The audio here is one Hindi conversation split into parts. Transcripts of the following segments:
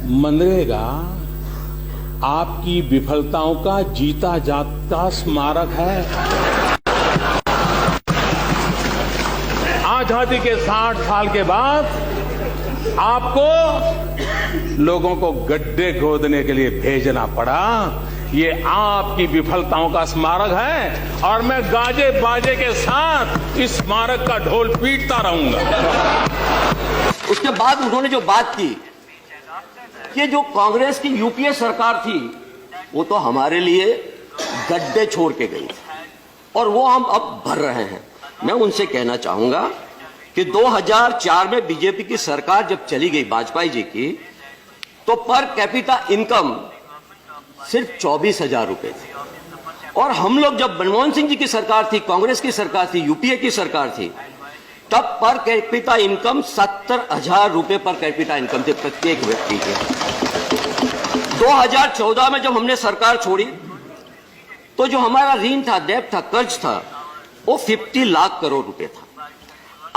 मनरेगा आपकी विफलताओं का जीता जागता स्मारक है। आजादी के 60 साल के बाद आपको लोगों को गड्ढे खोदने के लिए भेजना पड़ा। ये आपकी विफलताओं का स्मारक है और मैं गाजे बाजे के साथ इस स्मारक का ढोल पीटता रहूंगा। उसके बाद उन्होंने जो बात की कि जो कांग्रेस की यूपीए सरकार थी वो तो हमारे लिए गड्ढे छोड़ के गई और वो हम अब भर रहे हैं। मैं उनसे कहना चाहूंगा कि 2004 में बीजेपी की सरकार जब चली गई वाजपेयी जी की, तो पर कैपिटा इनकम सिर्फ 24,000 रुपए थी और हम लोग जब मनमोहन सिंह जी की सरकार थी, कांग्रेस की सरकार थी, यूपीए की सरकार थी, तब पर कैपिटा इनकम 70,000 रुपए पर कैपिटा इनकम थे प्रत्येक व्यक्ति के। 2014 में जब हमने सरकार छोड़ी तो जो हमारा ऋण था, डेब्ट था, कर्ज था, वो 50 लाख करोड़ रुपए था।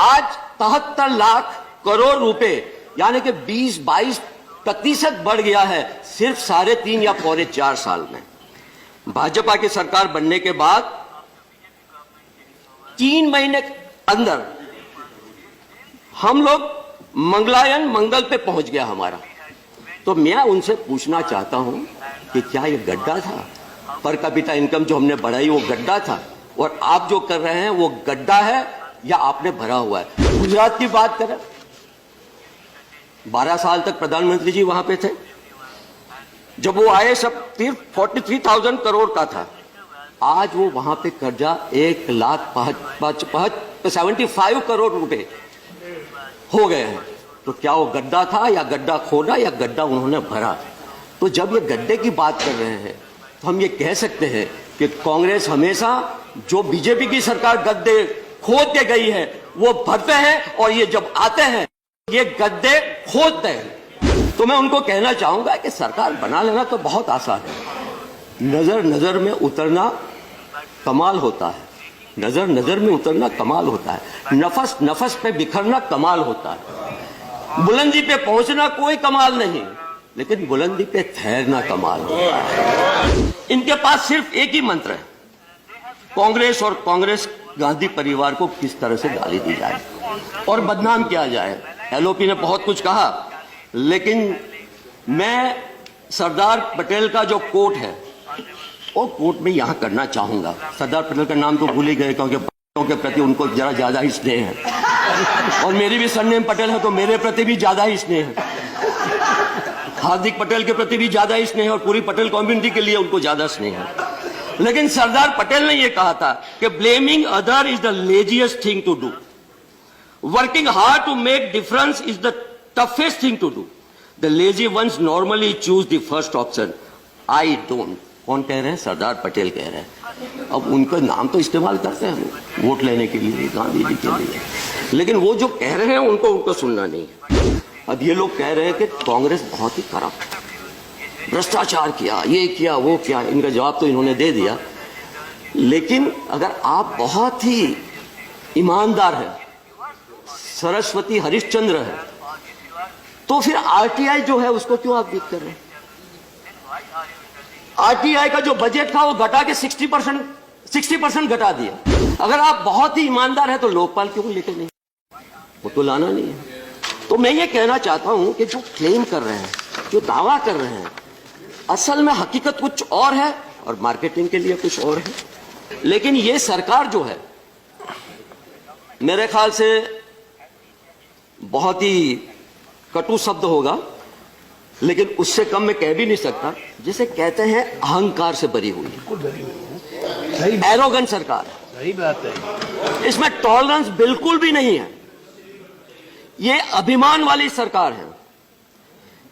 आज 73 लाख करोड़ रुपए यानी कि 20-22% बढ़ गया है सिर्फ 3.5 या पौने 4 साल में। भाजपा की सरकार बनने के बाद 3 महीने अंदर हम लोग मंगलायन मंगल पे पहुंच गया हमारा। तो मैं उनसे पूछना चाहता हूं कि क्या ये गड्ढा था? पर कैपिटा इनकम जो हमने बढ़ाई वो गड्ढा था और आप जो कर रहे हैं वो गड्ढा है या आपने भरा हुआ है? गुजरात की बात करें, 12 साल तक प्रधानमंत्री जी वहां पे थे। जब वो आए सब 43,000 करोड़ का था। आज वो वहां पे कर्जा 1,75 करोड़ रुपए हो गए हैं। तो क्या वो गड्ढा था या गड्ढा खोदा या गड्ढा उन्होंने भरा? तो जब ये गड्ढे की बात कर रहे हैं तो हम ये कह सकते हैं कि कांग्रेस हमेशा जो बीजेपी की सरकार गड्ढे खोद के गई है वो भरते हैं और ये जब आते हैं ये गड्ढे खोदते हैं। तो मैं उनको कहना चाहूंगा कि सरकार बना लेना तो बहुत आसान है, नजर नजर में उतरना कमाल होता है। नजर नजर में उतरना कमाल होता है, नफस नफस पे बिखरना कमाल होता है। बुलंदी पे पहुंचना कोई कमाल नहीं, लेकिन बुलंदी पे ठहरना कमाल होता है। इनके पास सिर्फ एक ही मंत्र है, कांग्रेस और कांग्रेस गांधी परिवार को किस तरह से गाली दी जाए और बदनाम किया जाए। एलओपी ने बहुत कुछ कहा, लेकिन मैं सरदार पटेल का जो कोट है वो कोट में यहां करना चाहूंगा। सरदार पटेल का नाम तो भूल ही गए क्योंकि बच्चों के प्रति उनको जरा ज्यादा ही स्नेह है और मेरी भी सरनेम पटेल है तो मेरे प्रति भी ज्यादा ही स्नेह है। हार्दिक पटेल के प्रति भी ज्यादा ही स्नेह है और पूरी पटेल कम्युनिटी के लिए उनको ज्यादा स्नेह है। लेकिन सरदार पटेल ने यह कहा था कि blaming other is the laziest thing to do, working hard to make difference is the toughest thing to do, the lazy ones normally choose the first option, I don't. कौन कह रहे हैं? सरदार पटेल कह रहे हैं। अब उनका नाम तो इस्तेमाल करते हैं वोट लेने के लिए, गांधी जी के लिए, लेकिन वो जो कह रहे हैं उनको सुनना नहीं है। अब ये लोग कह रहे हैं कि कांग्रेस बहुत ही करप्ट, भ्रष्टाचार किया, ये किया, वो किया। इनका जवाब तो इन्होंने दे दिया। लेकिन अगर आप बहुत ही ईमानदार हैं, सरस्वती हरिश्चंद्र है, तो फिर आरटीआई जो है उसको क्यों आप वीक कर रहे हैं? आरटीआई का जो बजट था वो घटा के 60% घटा दिया। अगर आप बहुत ही ईमानदार है तो लोकपाल क्यों लेके नहीं? वो तो लाना नहीं है। तो मैं ये कहना चाहता हूं कि जो क्लेम कर रहे हैं, जो दावा कर रहे हैं, असल में हकीकत कुछ और है और मार्केटिंग के लिए कुछ और है। लेकिन ये सरकार जो है, मेरे ख्याल से बहुत ही कटु शब्द होगा लेकिन उससे कम मैं कह भी नहीं सकता, जिसे कहते हैं अहंकार से भरी हुई, एरोगेंट सरकार। सही बात है, इसमें टॉलरेंस बिल्कुल भी नहीं है। ये अभिमान वाली सरकार है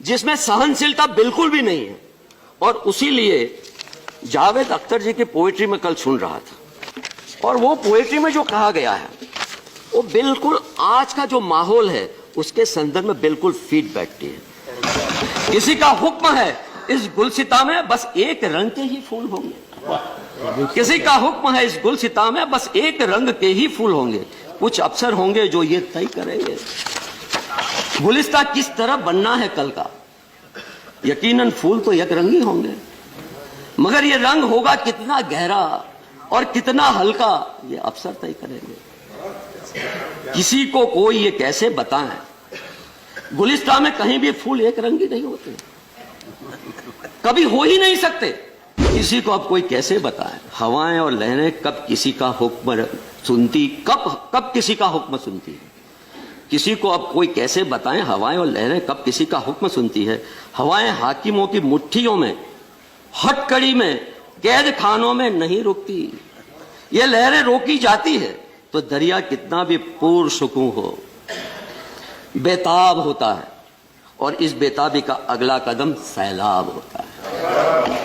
जिसमें सहनशीलता बिल्कुल भी नहीं है। और उसीलिए जावेद अख्तर जी की पोएट्री में कल सुन रहा था और वो पोएट्री में जो कहा गया है वो बिल्कुल आज का जो माहौल है उसके संदर्भ में बिल्कुल फिट बैठती है। किसी का हुक्म है इस गुलसिता में बस एक रंग के ही फूल होंगे, किसी का हुक्म है इस गुलसिता में बस एक रंग के ही फूल होंगे, कुछ अफसर होंगे जो ये तय करेंगे गुलिस्ता किस तरह बनना है कल का, यकीनन फूल तो एक रंगी होंगे, मगर ये रंग होगा कितना गहरा और कितना हल्का, ये अफसर तय करेंगे। किसी को कोई ये कैसे बताएं, गुलिस्तान में कहीं भी फूल एक रंगी नहीं होते, कभी हो ही नहीं सकते। किसी को अब कोई कैसे बताए, हवाएं और लहरें कब किसी का हुक्म सुनती, कब किसी का हुक्म सुनती है। किसी को अब कोई कैसे बताएं, हवाएं और लहरें कब किसी का हुक्म सुनती है। हवाएं हाकिमों की मुट्ठियों में, हथकड़ी में, कैद खानों में नहीं रुकती। ये लहरें रोकी जाती है तो दरिया कितना भी पुरसुकून हो, बेताब होता है, और इस बेताबी का अगला कदम सैलाब होता है।